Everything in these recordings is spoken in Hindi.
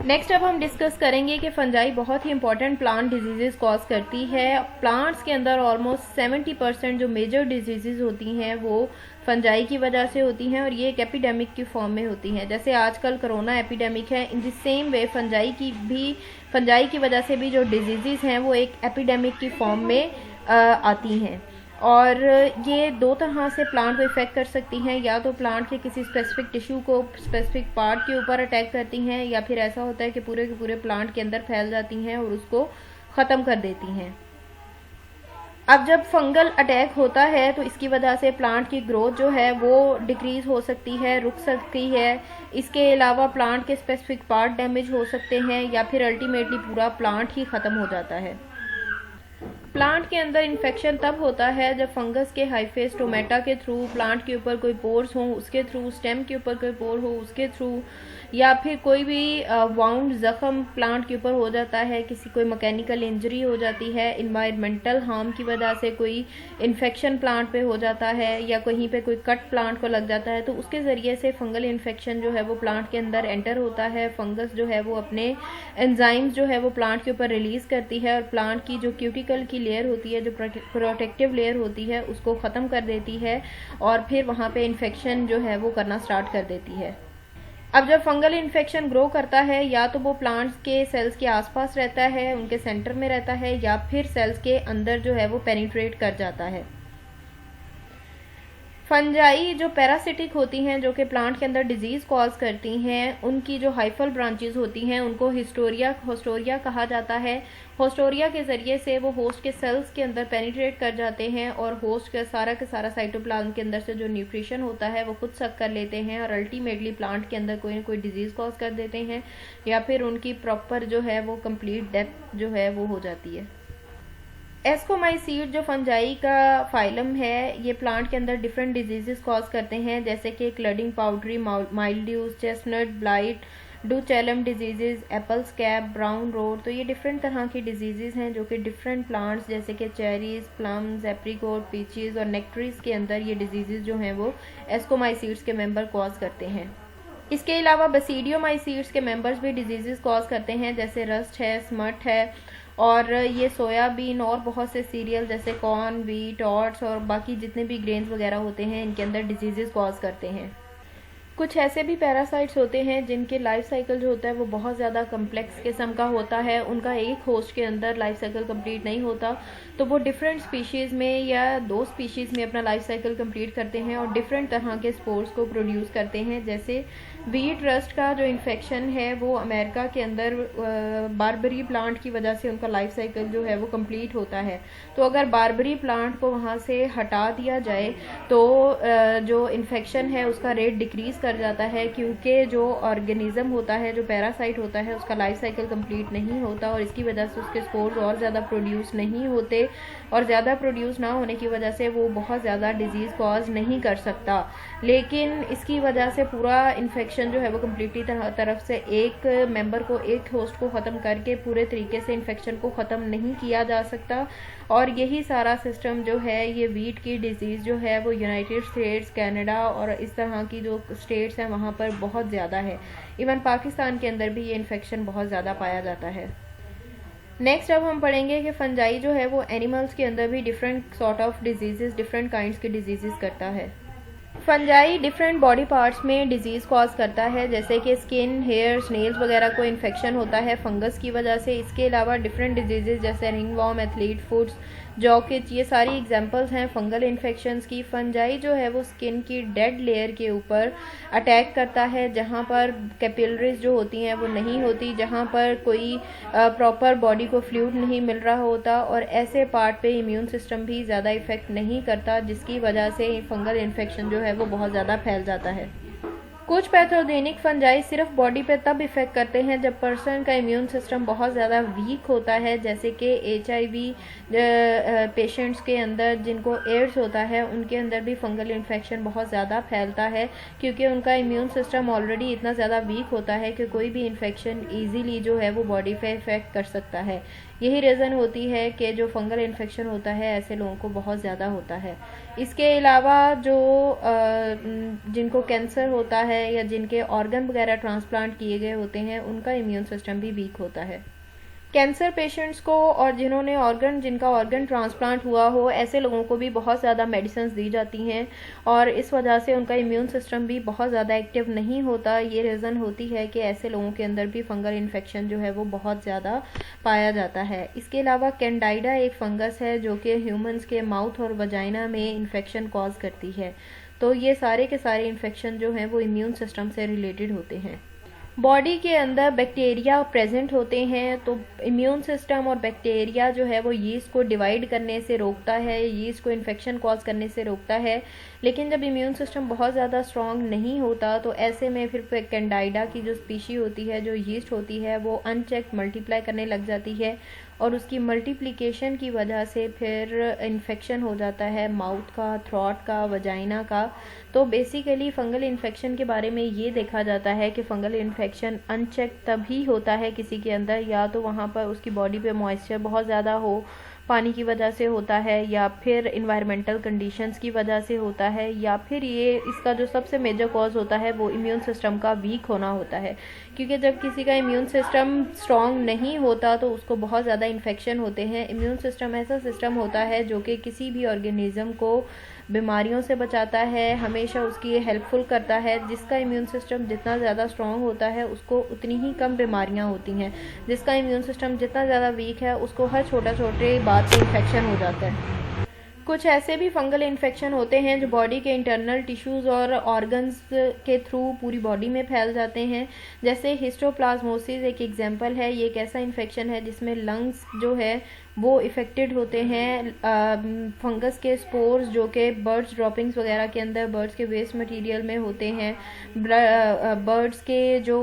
नेक्स्ट अब हम डिस्कस करेंगे कि फंजाई बहुत ही इंपॉर्टेंट प्लांट डिजीजेस कॉज करती है। प्लांट्स के अंदर ऑलमोस्ट 70% जो मेजर डिजीजेस होती हैं वो फंजाई की वजह से होती हैं और ये एक एपिडेमिक की फॉर्म में होती हैं। जैसे आजकल कोरोना एपिडेमिक है, in the same way fungi की वजह से भी जो डिजीजेस हैं वो एक एपिडेमिक की फॉर्म में आती हैं। और ये दो तरह से प्लांट को इफेक्ट कर सकती हैं, या तो प्लांट के किसी स्पेसिफिक टिश्यू को स्पेसिफिक पार्ट के ऊपर अटैक करती हैं, या फिर ऐसा होता है कि पूरे के पूरे प्लांट के अंदर फैल जाती हैं और उसको ख़त्म कर देती हैं। अब जब फंगल अटैक होता है तो इसकी वजह से प्लांट की ग्रोथ जो है वो डिक्रीज हो सकती है, रुक सकती है। इसके अलावा प्लांट के स्पेसिफिक पार्ट डैमेज हो सकते हैं, या फिर अल्टीमेटली पूरा प्लांट ही ख़त्म हो जाता है। प्लांट के अंदर इन्फेक्शन तब होता है जब फंगस के हाइफे स्टोमेटा के थ्रू, प्लांट के ऊपर कोई पोर्स हो उसके थ्रू, स्टेम के ऊपर कोई पोर हो उसके थ्रू, या फिर कोई भी वाउंड जख्म प्लांट के ऊपर हो जाता है, किसी कोई मैकेनिकल इंजरी हो जाती है, इन्वायरमेंटल हार्म की वजह से कोई इन्फेक्शन प्लांट पे हो जाता है, या कहीं पे कोई कट प्लांट को लग जाता है, तो उसके ज़रिए से फंगल इन्फेक्शन जो है वो प्लांट के अंदर एंटर होता है। फंगस जो है वो अपने एंजाइम्स जो है वो प्लांट के ऊपर रिलीज़ करती है और प्लांट की जो क्यूटिकल की लेयर होती है, जो प्रोटेक्टिव लेयर होती है, उसको ख़त्म कर देती है और फिर वहाँ पे इन्फेक्शन जो है वो करना स्टार्ट कर देती है। अब जब फंगल इन्फेक्शन ग्रो करता है, या तो वो प्लांट्स के सेल्स के आसपास रहता है, उनके सेंटर में रहता है, या फिर सेल्स के अंदर जो है वो पेनिट्रेट कर जाता है। फंजाई जो पैरासिटिक होती हैं, जो कि प्लांट के अंदर डिजीज कॉज करती हैं, उनकी जो हाइफल ब्रांचेस होती हैं उनको होस्टोरिया कहा जाता है। होस्टोरिया के ज़रिए से वो होस्ट के सेल्स के अंदर पेनिट्रेट कर जाते हैं और होस्ट का सारा साइटोप्लाज्म के अंदर से जो न्यूट्रिशन होता है वो खुद सक कर लेते हैं और अल्टीमेटली प्लांट के अंदर कोई ना कोई डिजीज़ कॉज कर देते हैं, या फिर उनकी प्रॉपर जो है वो कंप्लीट डेथ जो है वो हो जाती है। एस्कोमाइसीड जो फंजाई का फाइलम है, ये प्लांट के अंदर डिफरेंट डिजीजेस कॉज करते हैं, जैसे कि क्लडिंग powdery, mildews, chestnut blight, Dutch elm diseases, apple scab, brown rot. तो ये डिफरेंट तरह की डिजीजेज हैं जो कि डिफरेंट प्लांट्स जैसे कि चेरीज, प्लम्स, एप्रीकोट, पीचीज और नेक्टरीज के अंदर ये डिजीजेज जो हैं वो एस्कोमाइसीड्स के मेंबर कॉज करते हैं। इसके अलावा बेसिडियोमाइसीड्स के मेंबर्स भी डिजीजेस कॉज करते हैं, जैसे रस्ट है, स्मट है, और ये सोयाबीन और बहुत से सीरियल जैसे कॉर्न, व्हीट, ओट्स और बाकी जितने भी ग्रेन्स वगैरह होते हैं इनके अंदर डिजीजेस कॉज करते हैं। कुछ ऐसे भी पैरासाइट्स होते हैं जिनके लाइफ साइकिल जो होता है वो बहुत ज़्यादा कम्प्लेक्स किस्म का होता है, उनका एक होस्ट के अंदर लाइफ साइकिल कंप्लीट नहीं होता, तो वो डिफरेंट स्पीशीज़ में या दो स्पीशीज़ में अपना लाइफ साइकिल कंप्लीट करते हैं और डिफरेंट तरह के स्पोर्स को प्रोड्यूस करते हैं। जैसे व्हीट रस्ट का जो इन्फेक्शन है वो अमेरिका के अंदर बारबरी प्लांट की वजह से उनका लाइफ साइकिल जो है वो कंप्लीट होता है। तो अगर बारबरी प्लांट को वहाँ से हटा दिया जाए तो जो इन्फेक्शन है उसका रेट डिक्रीज कर जाता है, क्योंकि जो ऑर्गेनिज्म होता है, जो पैरासाइट होता है, उसका लाइफ साइकिल कंप्लीट नहीं होता और इसकी वजह से उसके स्पोर्स और ज़्यादा प्रोड्यूस नहीं होते, और ज़्यादा प्रोड्यूस ना होने की वजह से वो बहुत ज़्यादा डिजीज़ कॉज नहीं कर सकता। लेकिन इसकी वजह से पूरा इन्फेक्शन जो है वो कम्प्लीटली तरफ से एक मेंबर को, एक होस्ट को ख़त्म करके पूरे तरीके से इन्फेक्शन को ख़त्म नहीं किया जा सकता। और यही सारा सिस्टम जो है, ये वीट की डिजीज़ जो है वो यूनाइटेड स्टेट्स, कनाडा और इस तरह की जो स्टेट्स हैं वहाँ पर बहुत ज़्यादा है। इवन पाकिस्तान के अंदर भी ये इन्फेक्शन बहुत ज़्यादा पाया जाता है। नेक्स्ट अब हम पढ़ेंगे कि फंजाई जो है वो एनिमल्स के अंदर भी different sort of diseases, different kinds के डिजीजेस करता है। फंजाई डिफरेंट बॉडी पार्ट्स में डिजीज़ कॉज करता है, जैसे कि स्किन, हेयर्स, नेल्स वगैरह को इन्फेक्शन होता है फंगस की वजह से। इसके अलावा डिफरेंट डिजीजेज जैसे रिंगवॉर्म, एथलीट फुट्स, जॉकिच, ये सारी एग्जांपल्स हैं फंगल इन्फेक्शंस की। फंजाई जो है वो स्किन की डेड लेयर के ऊपर अटैक करता है, जहाँ पर कैपिलरीज जो होती हैं वो नहीं होती, जहाँ पर कोई प्रॉपर बॉडी को फ्लूइड नहीं मिल रहा होता, और ऐसे पार्ट पे इम्यून सिस्टम भी ज़्यादा इफेक्ट नहीं करता, जिसकी वजह से फंगल इन्फेक्शन जो है वो बहुत ज़्यादा फैल जाता है। कुछ पैथोजेनिक फंजाई सिर्फ बॉडी पे तब इफेक्ट करते हैं जब पर्सन का इम्यून सिस्टम बहुत ज़्यादा वीक होता है, जैसे कि HIV पेशेंट्स के अंदर जिनको एड्स होता है उनके अंदर भी फंगल इन्फेक्शन बहुत ज़्यादा फैलता है, क्योंकि उनका इम्यून सिस्टम ऑलरेडी इतना ज़्यादा वीक होता है कि कोई भी इन्फेक्शन ईजीली जो है वो बॉडी पे इफेक्ट कर सकता है। यही रीज़न होती है कि जो फंगल इन्फेक्शन होता है ऐसे लोगों को बहुत ज़्यादा होता है। इसके अलावा जो जिनको कैंसर होता है या जिनके ऑर्गन वगैरह ट्रांसप्लांट किए गए होते हैं, उनका इम्यून सिस्टम भी वीक होता है। कैंसर पेशेंट्स को और जिनका ऑर्गन ट्रांसप्लांट हुआ हो, ऐसे लोगों को भी बहुत ज़्यादा मेडिसिन्स दी जाती हैं और इस वजह से उनका इम्यून सिस्टम भी बहुत ज़्यादा एक्टिव नहीं होता। ये रीज़न होती है कि ऐसे लोगों के अंदर भी फंगल इन्फेक्शन जो है वो बहुत ज़्यादा पाया जाता है। इसके अलावा कैंडाइडा एक फंगस है जो कि ह्यूमंस के माउथ और वजाइना में इन्फेक्शन कॉज करती है। तो ये सारे के सारे इन्फेक्शन जो हैं वो इम्यून सिस्टम से रिलेटेड होते हैं। बॉडी के अंदर बैक्टीरिया प्रेजेंट होते हैं, तो इम्यून सिस्टम और बैक्टीरिया जो है वो यीस्ट को डिवाइड करने से रोकता है, यीस्ट को इन्फेक्शन कॉज करने से रोकता है। लेकिन जब इम्यून सिस्टम बहुत ज़्यादा स्ट्रांग नहीं होता तो ऐसे में फिर कैंडाइडा की जो स्पीशी होती है, जो यीस्ट होती है, वो अनचेक मल्टीप्लाई करने लग जाती है और उसकी मल्टीप्लिकेशन की वजह से फिर इन्फेक्शन हो जाता है माउथ का, थ्रॉट का, वजाइना का। तो बेसिकली फंगल इन्फेक्शन के बारे में ये देखा जाता है कि फंगल इन्फेक्शन अनचेक तभी होता है किसी के अंदर, या तो वहाँ पर उसकी बॉडी पे मॉइस्चर बहुत ज़्यादा हो, पानी की वजह से होता है, या फिर इन्वायरमेंटल कंडीशंस की वजह से होता है, या फिर ये इसका जो सबसे मेजर कॉज होता है वो इम्यून सिस्टम का वीक होना होता है। क्योंकि जब किसी का इम्यून सिस्टम स्ट्रांग नहीं होता तो उसको बहुत ज़्यादा इन्फेक्शन होते हैं। इम्यून सिस्टम ऐसा सिस्टम होता है जो कि किसी भी ऑर्गेनिज्म को बीमारियों से बचाता है, हमेशा उसकी हेल्पफुल करता है। जिसका इम्यून सिस्टम जितना ज़्यादा स्ट्रांग होता है उसको उतनी ही कम बीमारियां होती हैं। जिसका इम्यून सिस्टम जितना ज़्यादा वीक है उसको हर छोटे बात पे इन्फेक्शन हो जाता है। कुछ ऐसे भी फंगल इन्फेक्शन होते हैं जो बॉडी के इंटरनल टिश्यूज़ और ऑर्गन्स के थ्रू पूरी बॉडी में फैल जाते हैं। जैसे हिस्टोप्लाज्मोसिस एक एग्जांपल है। ये एक ऐसा इन्फेक्शन है जिसमें लंग्स जो है वो इफ़ेक्टेड होते हैं। फंगस के स्पोर्स जो कि बर्ड्स ड्रॉपिंग्स वगैरह के अंदर, बर्ड्स के वेस्ट मटेरियल में होते हैं। बर्ड्स के जो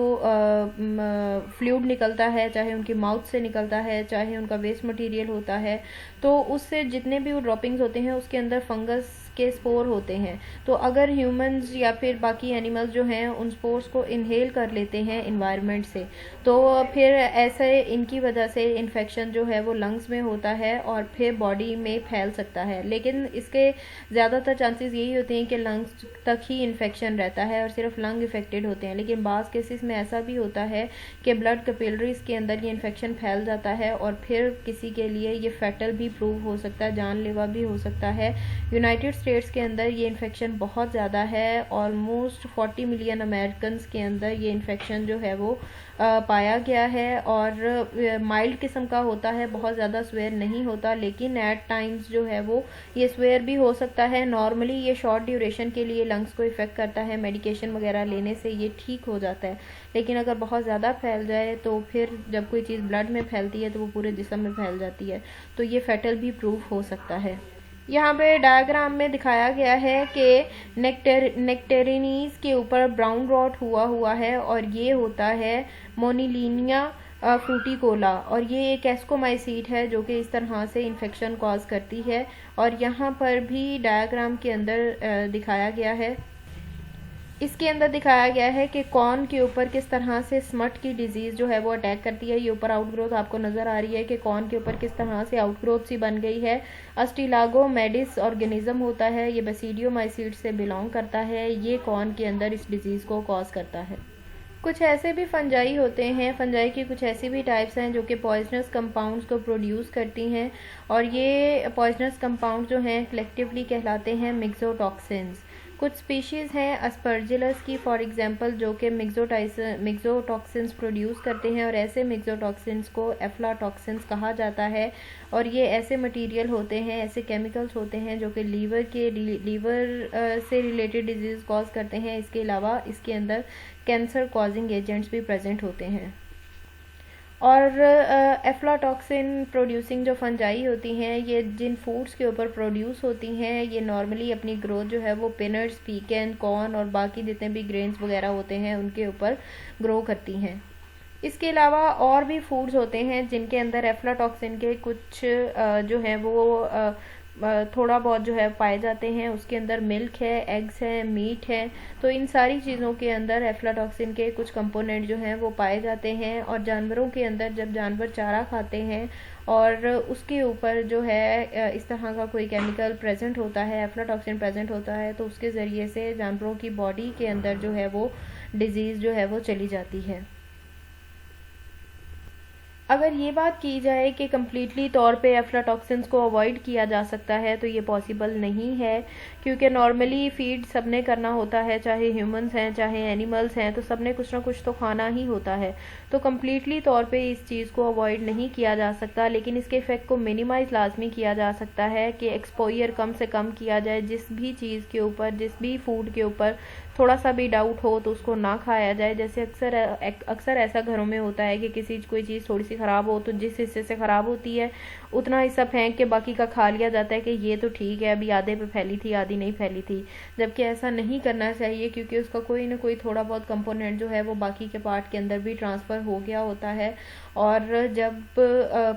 फ्लूइड निकलता है, चाहे उनकी माउथ से निकलता है, चाहे उनका वेस्ट मटेरियल होता है, तो उससे जितने भी वो ड्रॉपिंग्स होते हैं उसके अंदर फंगस के स्पोर होते हैं। तो अगर ह्यूमंस या फिर बाकी एनिमल्स जो हैं उन स्पोर्स को इनहेल कर लेते हैं इन्वायरमेंट से, तो फिर ऐसे इनकी वजह से इन्फेक्शन जो है वो लंग्स में होता है और फिर बॉडी में फैल सकता है। लेकिन इसके ज़्यादातर चांसेस यही होते हैं कि लंग्स तक ही इन्फेक्शन रहता है और सिर्फ लंग इफेक्टेड होते हैं। लेकिन बाज़ केसेस में ऐसा भी होता है कि ब्लड कैपिलरीज के अंदर ये इन्फेक्शन फैल जाता है और फिर किसी के लिए ये फैटल भी प्रूव हो सकता है, जानलेवा भी हो सकता है। यूनाइटेड स्टेट्स के अंदर ये इन्फेक्शन बहुत ज़्यादा है। ऑलमोस्ट 40 मिलियन अमेरिकन्स के अंदर ये इन्फेक्शन जो है वो पाया गया है और माइल्ड किस्म का होता है, बहुत ज़्यादा स्वेयर नहीं होता, लेकिन एट टाइम्स जो है वो ये स्वेयर भी हो सकता है। नॉर्मली ये शॉर्ट ड्यूरेशन के लिए लंग्स को इफ़ेक्ट करता है, मेडिकेशन वगैरह लेने से ये ठीक हो जाता है। लेकिन अगर बहुत ज़्यादा फैल जाए तो फिर जब कोई चीज़ ब्लड में फैलती है तो वो पूरे जिस्म में फैल जाती है, तो ये फैटल भी प्रूफ हो सकता है। यहाँ पे डायग्राम में दिखाया गया है कि नेक्टेरिनीज के ऊपर ब्राउन रॉट हुआ है और ये होता है मोनिलीनिया फ्रूटिकोला, और ये एक एस्कोमाइसीट है जो कि इस तरह से इन्फेक्शन कॉज करती है। और यहाँ पर भी डायग्राम के अंदर दिखाया गया है, इसके अंदर दिखाया गया है कि कॉर्न के ऊपर किस तरह से स्मट की डिजीज़ जो है वो अटैक करती है। ये ऊपर आउटग्रोथ आपको नज़र आ रही है कि कॉर्न के ऊपर किस तरह से आउटग्रोथ सी बन गई है। अस्टिलागो मेडिस ऑर्गेनिज्म होता है, ये बेसिडियोमाइसीट से बिलोंग करता है। ये कॉर्न के अंदर इस डिजीज़ को कॉज करता है। कुछ ऐसे भी फंजाई होते हैं, फंजाई की कुछ ऐसी भी टाइप्स हैं जो कि पॉइजनस कंपाउंड्स को प्रोड्यूस करती हैं, और ये पॉइजनस कंपाउंड जो हैं कलेक्टिवली कहलाते हैं मिक्सोटॉक्सिन्स। कुछ स्पीशीज़ हैं अस्परजिलस की फॉर एग्जांपल जो कि मिक्सोटॉक्सिन्स प्रोड्यूस करते हैं, और ऐसे मिक्सोटॉक्सिन्स को एफ्लाटॉक्सिन्स कहा जाता है। और ये ऐसे मटेरियल होते हैं, ऐसे केमिकल्स होते हैं जो कि लीवर से रिलेटेड डिजीज़ कॉज करते हैं। इसके अलावा इसके अंदर कैंसर कॉजिंग एजेंट्स भी प्रेजेंट होते हैं। और एफ्लाटॉक्सिन प्रोड्यूसिंग जो फंजाई होती हैं, ये जिन फूड्स के ऊपर प्रोड्यूस होती हैं, ये नॉर्मली अपनी ग्रोथ जो है वो पिनट्स, पीकन, कॉर्न और बाकी जितने भी ग्रेन्स वगैरह होते हैं उनके ऊपर ग्रो करती हैं। इसके अलावा और भी फूड्स होते हैं जिनके अंदर एफ्लाटॉक्सिन के कुछ जो है वो थोड़ा बहुत जो है पाए जाते हैं। उसके अंदर मिल्क है, एग्स हैं, मीट है, तो इन सारी चीज़ों के अंदर एफ्लाटॉक्सिन के कुछ कंपोनेंट जो हैं वो पाए जाते हैं। और जानवरों के अंदर जब जानवर चारा खाते हैं और उसके ऊपर जो है इस तरह का कोई केमिकल प्रेजेंट होता है, एफ्लाटॉक्सिन प्रेजेंट होता है, तो उसके ज़रिए से जानवरों की बॉडी के अंदर जो है वो डिजीज़ जो है वो चली जाती है। अगर ये बात की जाए कि कम्प्लीटली तौर पे एफ्लाटॉक्सिन्स को अवॉइड किया जा सकता है, तो ये पॉसिबल नहीं है, क्योंकि नॉर्मली फीड सबने करना होता है, चाहे ह्यूमंस हैं चाहे एनिमल्स हैं, तो सबने कुछ ना कुछ तो खाना ही होता है। तो कम्प्लीटली तौर पे इस चीज़ को अवॉइड नहीं किया जा सकता, लेकिन इसके इफ़ेक्ट को मिनिमाइज़ लाजमी किया जा सकता है कि एक्सपोजर कम से कम किया जाए। जिस भी चीज़ के ऊपर, जिस भी फूड के ऊपर थोड़ा सा भी डाउट हो तो उसको ना खाया जाए। जैसे अक्सर ऐसा घरों में होता है कि कोई चीज़ थोड़ी सी ख़राब हो तो जिस हिस्से से ख़राब होती है उतना हिस्सा फेंक के बाकी का खा लिया जाता है कि ये तो ठीक है, अभी आधे पे फैली थी, आधी नहीं फैली थी। जबकि ऐसा नहीं करना चाहिए, क्योंकि उसका कोई ना कोई थोड़ा बहुत कंपोनेंट जो है वो बाकी के पार्ट के अंदर भी ट्रांसफ़र हो गया होता है। और जब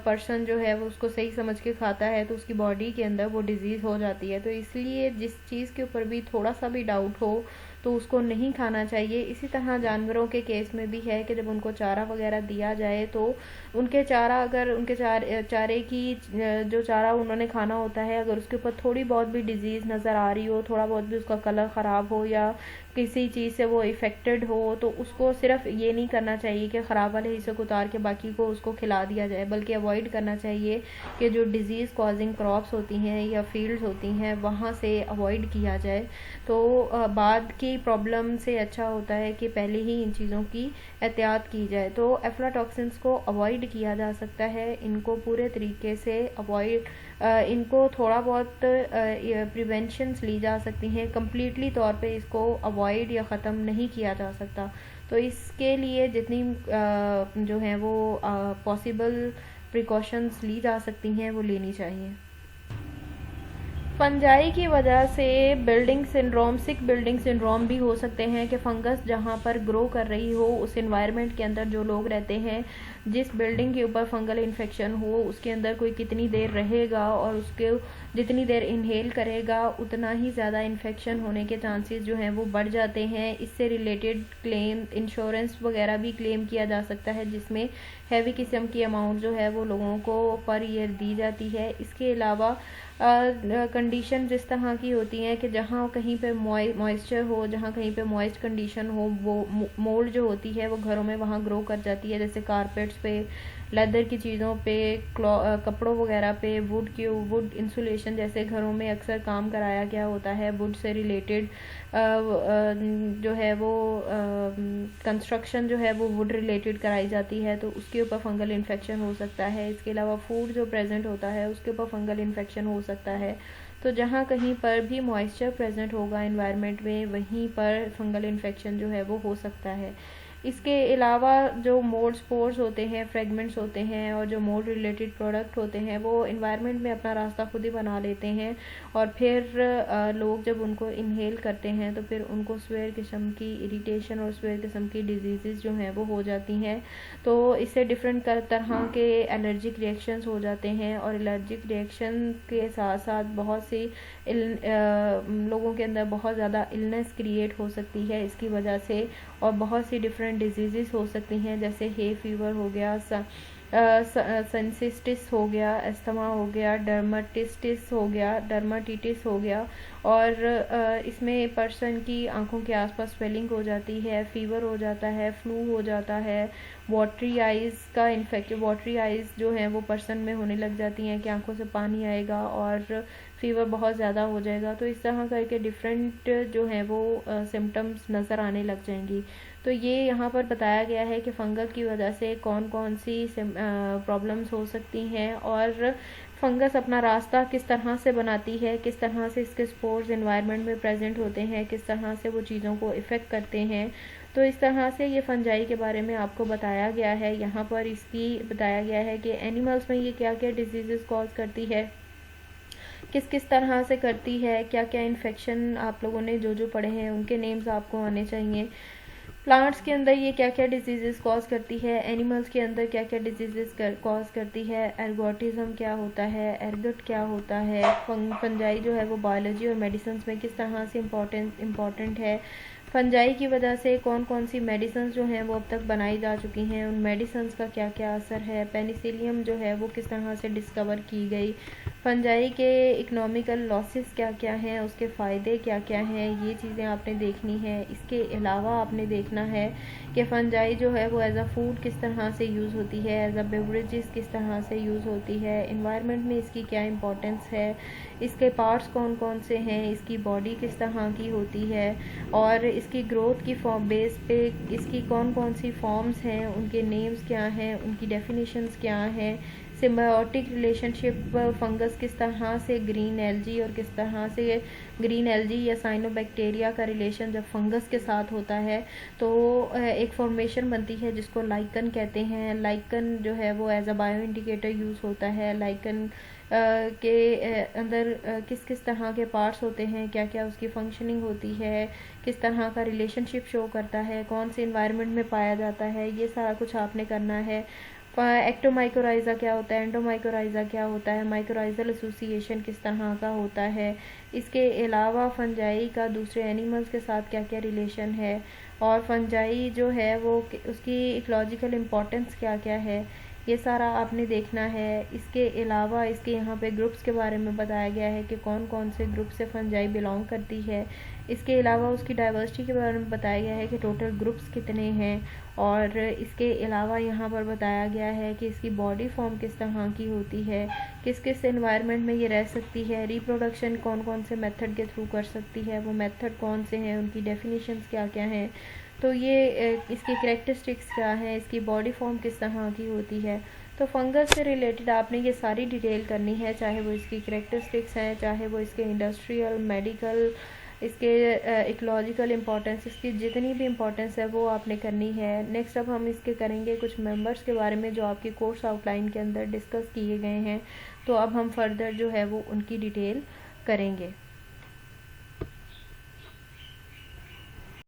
पर्सन जो है वो उसको सही समझ के खाता है तो उसकी बॉडी के अंदर वो डिज़ीज़ हो जाती है। तो इसलिए जिस चीज़ के ऊपर भी थोड़ा सा भी डाउट हो तो उसको नहीं खाना चाहिए। इसी तरह जानवरों के केस में भी है कि जब उनको चारा वगैरह दिया जाए तो उनके चारा, अगर उनके चारे की जो चारा उन्होंने खाना होता है, अगर उसके ऊपर थोड़ी बहुत भी डिजीज़ नज़र आ रही हो, थोड़ा बहुत भी उसका कलर ख़राब हो या किसी चीज़ से वो इफ़ेक्टेड हो, तो उसको सिर्फ ये नहीं करना चाहिए कि ख़राब वाले हिस्से को उतार के बाकी को उसको खिला दिया जाए, बल्कि अवॉइड करना चाहिए कि जो डिज़ीज़ कॉजिंग क्रॉप्स होती हैं या फील्ड्स होती हैं वहाँ से अवॉइड किया जाए। तो बाद की प्रॉब्लम से अच्छा होता है कि पहले ही इन चीज़ों की एहतियात की जाए। तो एफ्लाटॉक्सिन्स को अवॉइड किया जा सकता है, इनको पूरे तरीके से अवॉइड, इनको थोड़ा बहुत प्रिवेंशंस ली जा सकती हैं। कम्प्लीटली तौर पे इसको अवॉइड या ख़त्म नहीं किया जा सकता। तो इसके लिए जितनी जो है वो पॉसिबल प्रिकॉशंस ली जा सकती हैं वो लेनी चाहिए। फंजाई की वजह से बिल्डिंग सिंड्रोम, सिक बिल्डिंग सिंड्रोम भी हो सकते हैं कि फंगस जहां पर ग्रो कर रही हो उस एनवायरनमेंट के अंदर जो लोग रहते हैं, जिस बिल्डिंग के ऊपर फंगल इन्फेक्शन हो उसके अंदर कोई कितनी देर रहेगा और उसके जितनी देर इनहेल करेगा उतना ही ज़्यादा इन्फेक्शन होने के चांसेस जो हैं वो बढ़ जाते हैं। इससे रिलेटेड क्लेम, इंश्योरेंस वगैरह भी क्लेम किया जा सकता है, जिसमें हैवी किस्म की अमाउंट जो है वो लोगों को पर ईयर दी जाती है। इसके अलावा कंडीशन जिस तरह की होती हैं कि जहाँ कहीं पे मॉइस्चर हो, जहाँ कहीं पे मॉइस्ट कंडीशन हो, वो मोल्ड जो होती है वो घरों में वहाँ ग्रो कर जाती है। जैसे कारपेट्स पे, लेदर की चीज़ों पे, कपड़ों वगैरह पे, वुड इंसुलेशन जैसे घरों में अक्सर काम कराया गया होता है। वुड से रिलेटेड जो है वो कंस्ट्रक्शन जो है वो वुड रिलेटेड कराई जाती है, तो उसके ऊपर फंगल इन्फेक्शन हो सकता है। इसके अलावा फूड जो प्रेजेंट होता है उसके ऊपर फंगल इन्फेक्शन हो सकता है। तो जहाँ कहीं पर भी मॉइस्चर प्रेजेंट होगा एनवायरनमेंट में वहीं पर फंगल इन्फेक्शन जो है वो हो सकता है। इसके अलावा जो मोल्ड स्पोर्स होते हैं, फ्रेगमेंट्स होते हैं और जो मोल्ड रिलेटेड प्रोडक्ट होते हैं वो एनवायरनमेंट में अपना रास्ता खुद ही बना लेते हैं और फिर लोग जब उनको इनहेल करते हैं तो फिर उनको स्वेयर किस्म की इरिटेशन और स्वेयर किस्म की डिजीज़ जो हैं वो हो जाती हैं। तो इससे डिफरेंट तरह के एलर्जिक रिएक्शंस हो जाते हैं और एलर्जिक रिएक्शन के साथ साथ बहुत सी लोगों के अंदर बहुत ज़्यादा इलनेस क्रिएट हो सकती है इसकी वजह से, और बहुत सी डिफरेंट डिजीज़ हो सकती हैं, जैसे हे फीवर हो गया, सेंसिस्टिस हो गया, एस्थमा हो गया, डर्माटिटिस हो गया। और इसमें पर्सन की आंखों के आसपास स्वेलिंग हो जाती है, फीवर हो जाता है, फ्लू हो जाता है, वाटरी आइज़ का इन्फेक्शन, वाटरी आइज़ जो है वो पर्सन में होने लग जाती हैं कि आंखों से पानी आएगा और फीवर बहुत ज़्यादा हो जाएगा। तो इस तरह करके डिफरेंट जो है वो सिम्टम्स नज़र आने लग जाएंगी। तो ये यहाँ पर बताया गया है कि फंगल की वजह से कौन कौन सी प्रॉब्लम्स हो सकती हैं और फंगस अपना रास्ता किस तरह से बनाती है, किस तरह से इसके स्पोर्स एनवायरनमेंट में प्रेजेंट होते हैं, किस तरह से वो चीज़ों को इफ़ेक्ट करते हैं। तो इस तरह से ये फंजाई के बारे में आपको बताया गया है। यहाँ पर इसकी बताया गया है कि एनिमल्स में ये क्या क्या डिजीज़ कॉज करती है, किस किस तरह से करती है, क्या क्या इन्फेक्शन आप लोगों ने जो जो पढ़े हैं उनके नेम्स आपको आने चाहिए। प्लांट्स के अंदर ये क्या क्या डिजीजेस कॉज करती है, एनिमल्स के अंदर क्या क्या डिजीजेस कॉज करती है, एर्गोटिज्म क्या होता है, एर्गट क्या होता है, फंजाई जो है वो बायोलॉजी और मेडिसिन में किस तरह से इम्पोर्टेंट है, फंजाई की वजह से कौन कौन सी मेडिसिन जो हैं वो अब तक बनाई जा चुकी हैं, उन मेडिसिन का क्या क्या असर है, पेनिसिलियम जो है वो किस तरह से डिस्कवर की गई, फंजाई के इकोनॉमिकल लॉसेस क्या क्या हैं, उसके फ़ायदे क्या क्या हैं, ये चीज़ें आपने देखनी है। इसके अलावा आपने देखना है कि फंजाई जो है वो एज अ फूड किस तरह से यूज़ होती है, एज अ बेवरेजेस किस तरह से यूज़ होती है, इन्वायरमेंट में इसकी क्या इंपॉर्टेंस है, इसके पार्ट्स कौन कौन से हैं, इसकी बॉडी किस तरह की होती है, और इसकी ग्रोथ की फॉर्म बेस पे इसकी कौन कौन सी फॉर्म्स हैं, उनके नेम्स क्या हैं, उनकी डेफिनेशंस क्या हैं, सिम्बायोटिक रिलेशनशिप फंगस किस तरह से ग्रीन एल्जी और किस तरह से ग्रीन एल्जी या साइनोबैक्टीरिया का रिलेशन जब फंगस के साथ होता है तो एक फॉर्मेशन बनती है जिसको लाइकन कहते हैं। लाइकन जो है वो as a bio indicator use होता है। लाइकन के अंदर किस किस तरह के पार्ट्स होते हैं, क्या क्या उसकी फंक्शनिंग होती है, किस तरह का रिलेशनशिप शो करता है, कौन से इन्वायरमेंट में पाया जाता है, ये सारा कुछ आपने करना है। एक्टोमाइकोराइजा क्या होता है, एंडोमाइकोराइजा क्या होता है, माइकोराइजल एसोसिएशन किस तरह का होता है, इसके अलावा फंजाई का दूसरे एनिमल्स के साथ क्या क्या रिलेशन है, और फंजाई जो है वो उसकी इकोलॉजिकल इम्पोर्टेंस क्या क्या है, ये सारा आपने देखना है। इसके अलावा इसके यहाँ पे ग्रुप्स के बारे में बताया गया है कि कौन कौन से ग्रुप से फंजाई बिलोंग करती है। इसके अलावा उसकी डाइवर्सिटी के बारे में बताया गया है कि टोटल ग्रुप्स कितने हैं, और इसके अलावा यहाँ पर बताया गया है कि इसकी बॉडी फॉर्म किस तरह की होती है, किस किस एनवायरनमेंट में ये रह सकती है, रिप्रोडक्शन कौन कौन से मेथड के थ्रू कर सकती है, वो मेथड कौन से हैं, उनकी डेफिनेशंस क्या क्या हैं, तो ये इसकी करेक्टरिस्टिक्स क्या है, इसकी बॉडी फॉर्म किस तरह की होती है। तो फंगस से रिलेटेड आपने ये सारी डिटेल करनी है, चाहे वो इसकी करेक्टरिस्टिक्स हैं, चाहे वो इसके इंडस्ट्रियल, मेडिकल, इसके इकोलॉजिकल इम्पोर्टेंस, इसकी जितनी भी इम्पोर्टेंस है वो आपने करनी है। नेक्स्ट अब हम इसके करेंगे कुछ मेंबर्स के बारे में जो आपकी कोर्स आउटलाइन के अंदर डिस्कस किए गए हैं, तो अब हम फर्दर जो है वो उनकी डिटेल करेंगे।